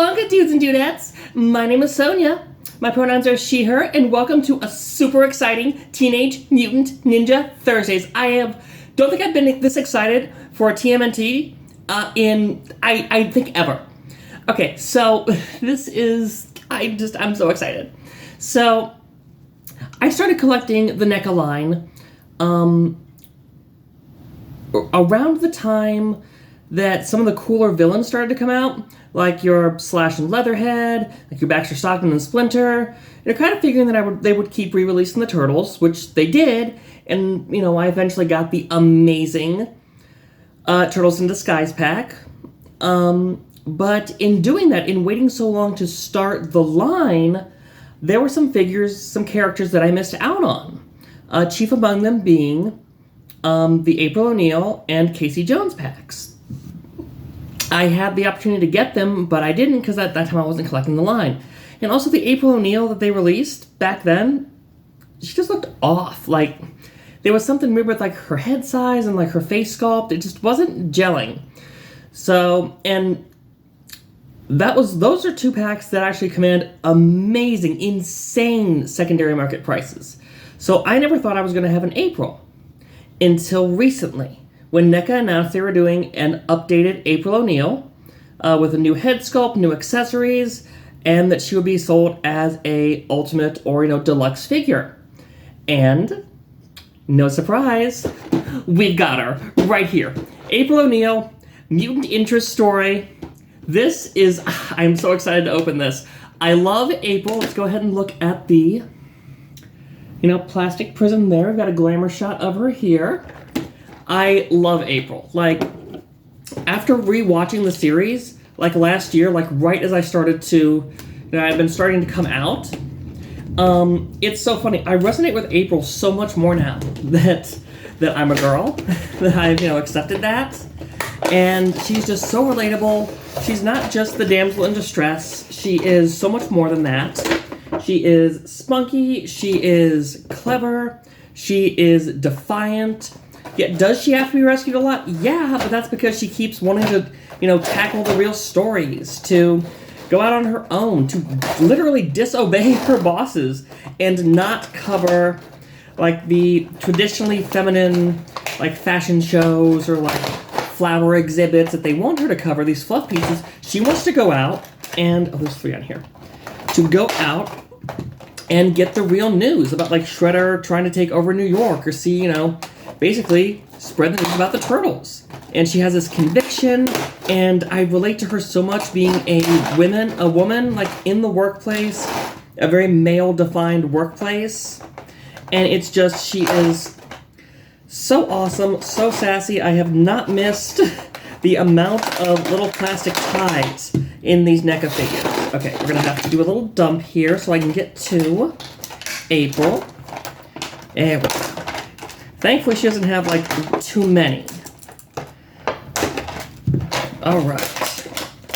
Cowabunga, dudes and dudettes. My name is Sonia. My pronouns are she, her, and welcome to a super exciting Teenage Mutant Ninja Thursdays. Don't think I've been this excited for a TMNT I think ever. Okay, so I'm so excited. So I started collecting the NECA line around the time that some of the cooler villains started to come out, like your Slash and Leatherhead, like your Baxter Stockman and Splinter. You're kind of figuring that they would keep re-releasing the Turtles, which they did, and I eventually got the amazing Turtles in Disguise pack. But in doing that, in waiting so long to start the line, there were some characters that I missed out on. Chief among them being the April O'Neil and Casey Jones packs. I had the opportunity to get them, but I didn't because at that time I wasn't collecting the line. And also the April O'Neil that they released back then, she just looked off. Like, there was something weird with like her head size and like her face sculpt. It just wasn't gelling. So, and those are two packs that actually command amazing, insane secondary market prices. So I never thought I was going to have an April until recently, when NECA announced they were doing an updated April O'Neil with a new head sculpt, new accessories, and that she would be sold as a ultimate or deluxe figure. And no surprise, we've got her right here. April O'Neil, Mutant Interest Story. I'm so excited to open this. I love April. Let's go ahead and look at the plastic prism there. We've got a glamour shot of her here. I love April. Like, after rewatching the series, like last year, like right as I started to, I've been starting to come out, it's so funny. I resonate with April so much more now that I'm a girl, that I've, accepted that. And she's just so relatable. She's not just the damsel in distress. She is so much more than that. She is spunky. She is clever. She is defiant. Yeah, does she have to be rescued a lot? Yeah, but that's because she keeps wanting to, tackle the real stories, to go out on her own, to literally disobey her bosses and not cover, like, the traditionally feminine, like, fashion shows or, like, flower exhibits that they want her to cover, these fluff pieces. She wants to go out and, there's 3 on here, to go out and get the real news about, like, Shredder trying to take over New York, or see, basically spread the news about the Turtles. And she has this conviction, and I relate to her so much, being a woman, like, in the workplace, a very male-defined workplace. And it's just, she is so awesome, so sassy. I have not missed the amount of little plastic ties in these NECA figures. Okay, we're gonna have to do a little dump here so I can get to April. There we go. Thankfully, she doesn't have, like, too many. Alright.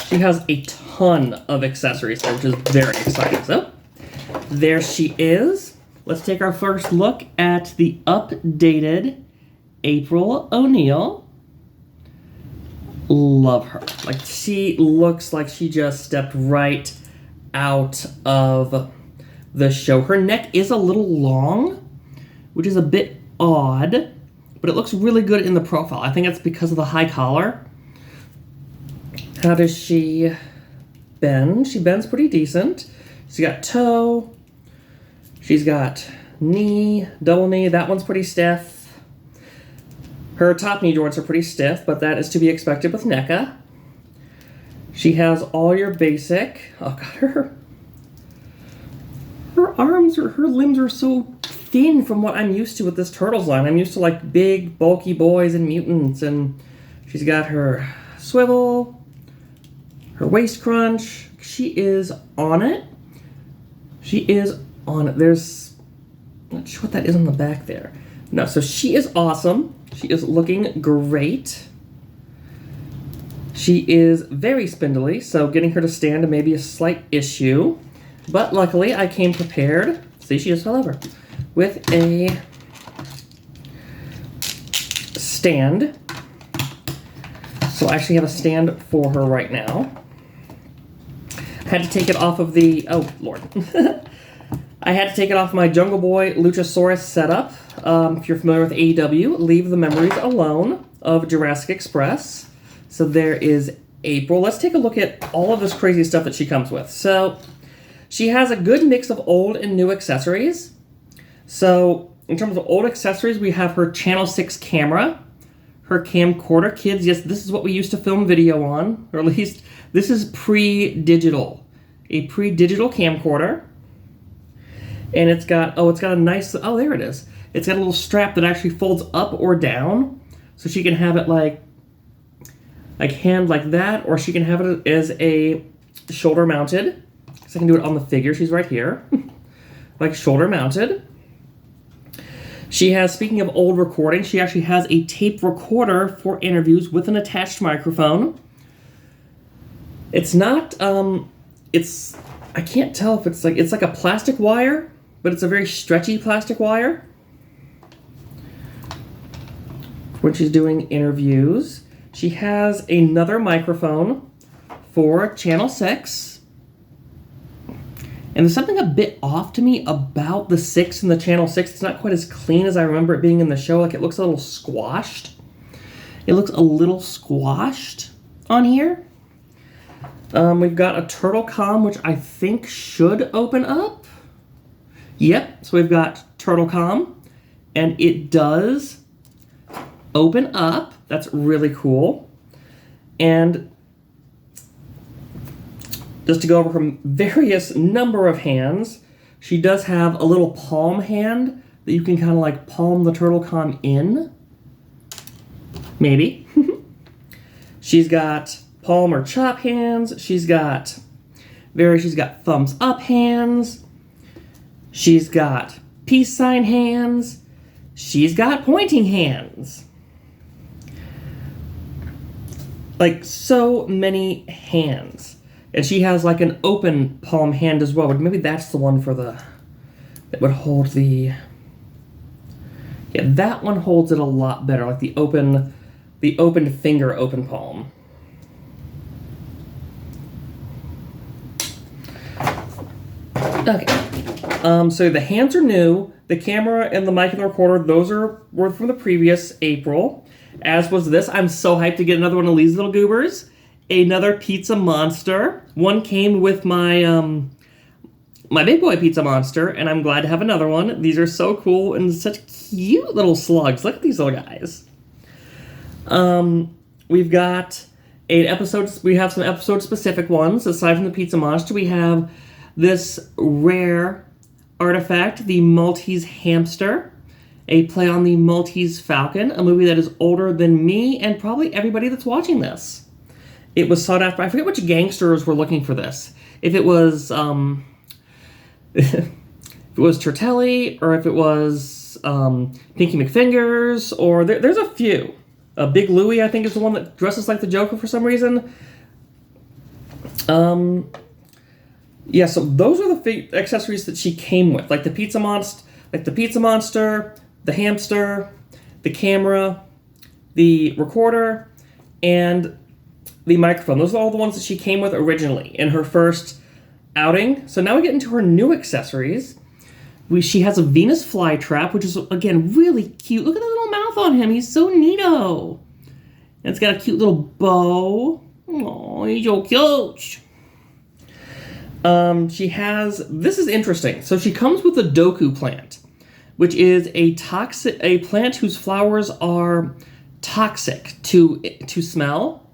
She has a ton of accessories there, which is very exciting. So, there she is. Let's take our first look at the updated April O'Neil. Love her. Like, she looks like she just stepped right out of the show. Her neck is a little long, which is a bit odd, but it looks really good in the profile. I think that's because of the high collar. How does she bend? She bends pretty decent. She's got toe. She's got knee, double knee. That one's pretty stiff. Her top knee joints are pretty stiff, but that is to be expected with NECA. She has all your basic. Oh god, her arms or her limbs are so thin from what I'm used to with this Turtles line. I'm used to, like, big, bulky boys and mutants, and she's got her swivel, her waist crunch. She is on it. She is on it. I'm not sure what that is on the back there. No, so she is awesome. She is looking great. She is very spindly, so getting her to stand may be a slight issue. But luckily, I came prepared. See, she is all over. With a stand. So I actually have a stand for her right now. Had to take it off of the, oh Lord. I had to take it off my Jungle Boy Luchasaurus setup. If you're familiar with AEW, Leave the Memories Alone of Jurassic Express. So there is April. Let's take a look at all of this crazy stuff that she comes with. So she has a good mix of old and new accessories. So in terms of old accessories, we have her Channel 6 camera, her camcorder. Kids, yes, this is what we used to film video on, or at least this is pre-digital. A pre-digital camcorder. And it's got a nice, oh, there it is. It's got a little strap that actually folds up or down. So she can have it like hand like that, or she can have it as a shoulder mounted. So I can do it on the figure. She's right here. Like shoulder mounted. She has, speaking of old recording, she actually has a tape recorder for interviews with an attached microphone. It's not, I can't tell if it's like a plastic wire, but it's a very stretchy plastic wire when she's doing interviews. She has another microphone for Channel 6. And there's something a bit off to me about the 6 and the Channel 6. It's not quite as clean as I remember it being in the show. Like, it looks a little squashed. It looks a little squashed on here. We've got a turtle comm, which I think should open up. Yep, so we've got turtle comm, and it does open up. That's really cool. And just to go over her various number of hands, she does have a little palm hand that you can kind of like palm the turtle comm in. Maybe. She's got palm or chop hands. She's got thumbs up hands. She's got peace sign hands. She's got pointing hands. Like, so many hands. And she has like an open palm hand as well. But maybe that's the one that would hold the... Yeah, that one holds it a lot better. Like the open finger, open palm. Okay. So the hands are new. The camera and the mic and the recorder, those were from the previous April. As was this. I'm so hyped to get another one of these little goobers. Another pizza monster. One came with my my big boy pizza monster, and I'm glad to have another one. These are so cool and such cute little slugs. Look at these little guys. We've got an episode. We have some episode specific ones. Aside from the pizza monster, we have this rare artifact, the Maltese hamster, a play on the Maltese falcon, a movie that is older than me and probably everybody that's watching this. It was sought after. I forget which gangsters were looking for this. If it was, if it was Turtelli, or if it was Pinky McFingers, or there's a few. Big Louie, I think, is the one that dresses like the Joker for some reason. Yeah, so those are the accessories that she came with, like the pizza monster, the hamster, the camera, the recorder, and the microphone. Those are all the ones that she came with originally in her first outing. So now we get into her new accessories. She has a Venus flytrap, which is, again, really cute. Look at the little mouth on him. He's so neato. And it's got a cute little bow. Oh, he's so cute. She has, this is interesting. So she comes with a Doku Plant, which is a plant whose flowers are toxic to smell.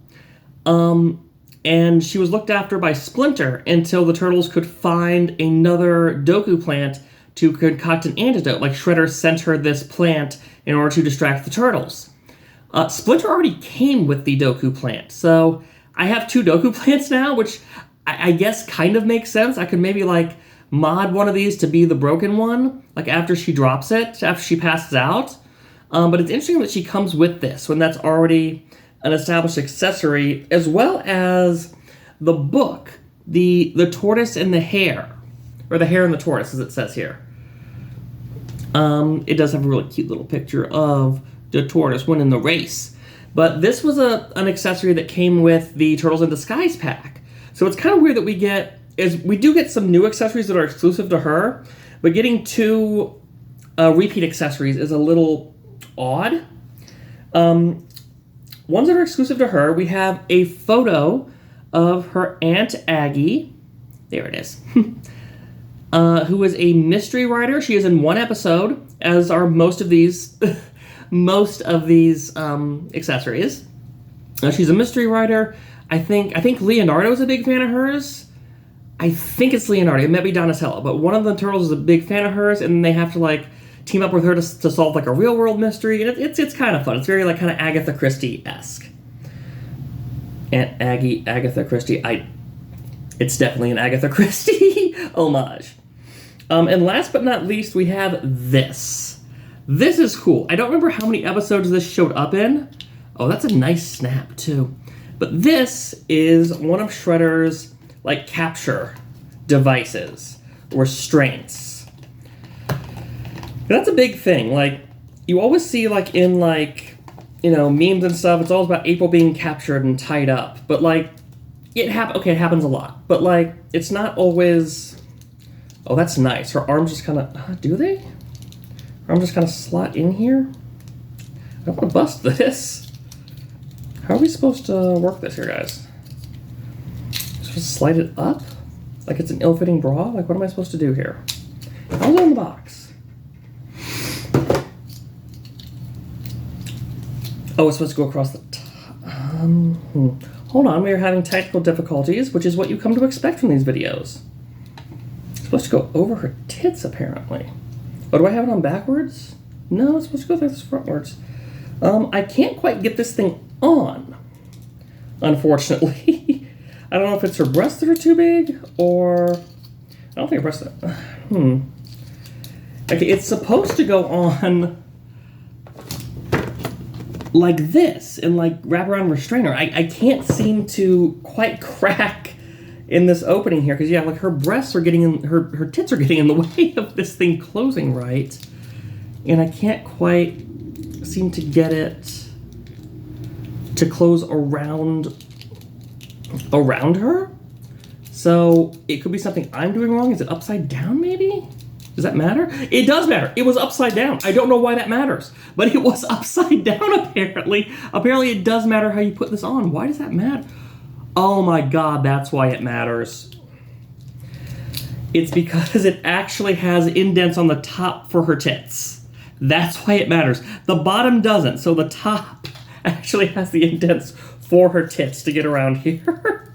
And she was looked after by Splinter until the turtles could find another Doku Plant to concoct an antidote. Like Shredder sent her this plant in order to distract the turtles. Splinter already came with the Doku Plant. So I have 2 Doku Plants now, which I guess kind of makes sense. I could maybe like mod one of these to be the broken one, like after she drops it, after she passes out. But it's interesting that she comes with this when that's already an established accessory, as well as the book, the tortoise and the hare, or the hare and the tortoise, as it says here. It does have a really cute little picture of the tortoise winning the race. But this was an accessory that came with the Turtles in Disguise pack. So it's kind of weird that we get is we do get some new accessories that are exclusive to her, but getting 2 repeat accessories is a little odd. Ones that are exclusive to her, we have a photo of her Aunt Aggie. There it is. Who is a mystery writer. She is in 1 episode, as are most of these accessories. She's a mystery writer. I think Leonardo is a big fan of hers. I think it's Leonardo. It might be Donatello, but one of the turtles is a big fan of hers, and they have to like team up with her to solve like a real world mystery, and it's kind of fun. It's very like kind of Agatha Christie-esque. Aunt Aggie, Agatha Christie. It's definitely an Agatha Christie homage. And last but not least, we have this. This is cool. I don't remember how many episodes this showed up in. Oh, that's a nice snap too. But this is one of Shredder's like capture devices, restraints. That's a big thing. Like, you always see like in like, you know, memes and stuff, it's all about April being captured and tied up. But like, it happens a lot. But like, it's not always. Oh, that's nice. Her arms just kind of, do they? Her arms just kind of slot in here? I don't want to bust this. How are we supposed to work this here, guys? Supposed to slide it up? Like it's an ill-fitting bra? Like, what am I supposed to do here? How's it in the box? Oh, it's supposed to go across the top. Hold on, we are having technical difficulties, which is what you come to expect from these videos. It's supposed to go over her tits, apparently. Oh, do I have it on backwards? No, it's supposed to go through this frontwards. I can't quite get this thing on, unfortunately. I don't know if it's her breasts that are too big, or... I don't think her breasts are... Okay, it's supposed to go on like this, and like wrap around restrainer. I can't seem to quite crack in this opening here, because yeah, like her breasts are getting in, her tits are getting in the way of this thing closing right, and I can't quite seem to get it to close around her. So it could be something I'm doing wrong. Is it upside down maybe? Does that matter? It does matter. It was upside down. I don't know why that matters, but it was upside down apparently. Apparently it does matter how you put this on. Why does that matter? Oh my god, that's why it matters. It's because it actually has indents on the top for her tits. That's why it matters. The bottom doesn't, so the top actually has the indents for her tits to get around here.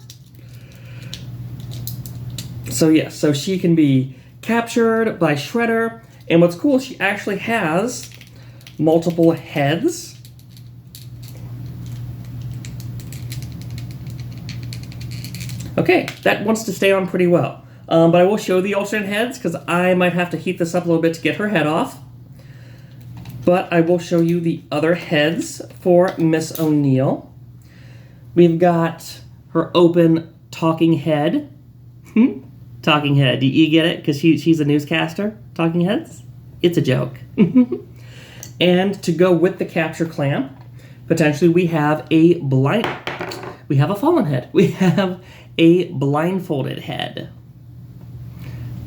So yes, so she can be captured by Shredder, and what's cool is she actually has multiple heads. Okay, that wants to stay on pretty well. But I will show the alternate heads, because I might have to heat this up a little bit to get her head off. But I will show you the other heads for Miss O'Neill. We've got her open talking head. Talking head. Do you get it? Because she's a newscaster. Talking heads? It's a joke. And to go with the capture clamp, potentially we have a fallen head. We have a blindfolded head.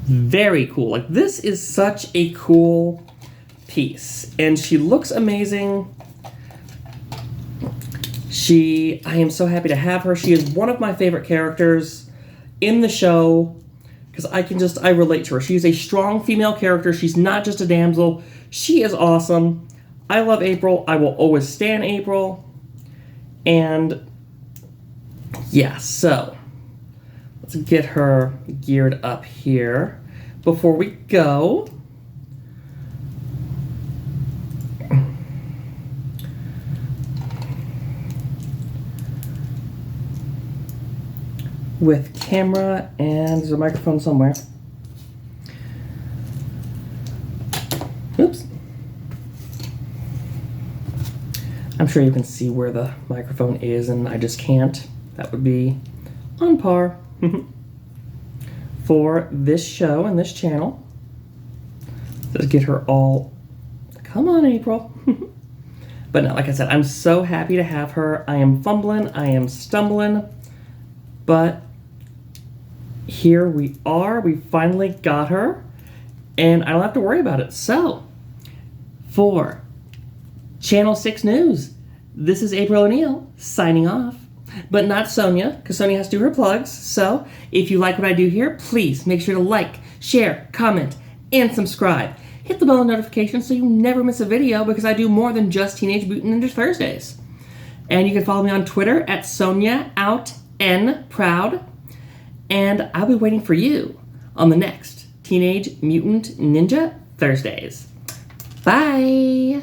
Very cool. Like, this is such a cool piece. And she looks amazing. I am so happy to have her. She is one of my favorite characters in the show, because I relate to her. She's a strong female character. She's not just a damsel. She is awesome. I love April. I will always stan April. And yeah, so let's get her geared up here. Before we go, with camera, and there's a microphone somewhere. Oops. I'm sure you can see where the microphone is, and I just can't. That would be on par for this show and this channel. Let's get her all... Come on, April. But no, like I said, I'm so happy to have her. I am fumbling, I am stumbling, but here we are. We finally got her. And I don't have to worry about it. So, for Channel 6 News, this is April O'Neil signing off. But not Sonia, because Sonia has to do her plugs. So, if you like what I do here, please make sure to like, share, comment, and subscribe. Hit the bell notification so you never miss a video, because I do more than just Teenage Mutant Ninja Thursdays. And you can follow me on Twitter at SoniaOutNProud. And I'll be waiting for you on the next Teenage Mutant Ninja Thursdays. Bye!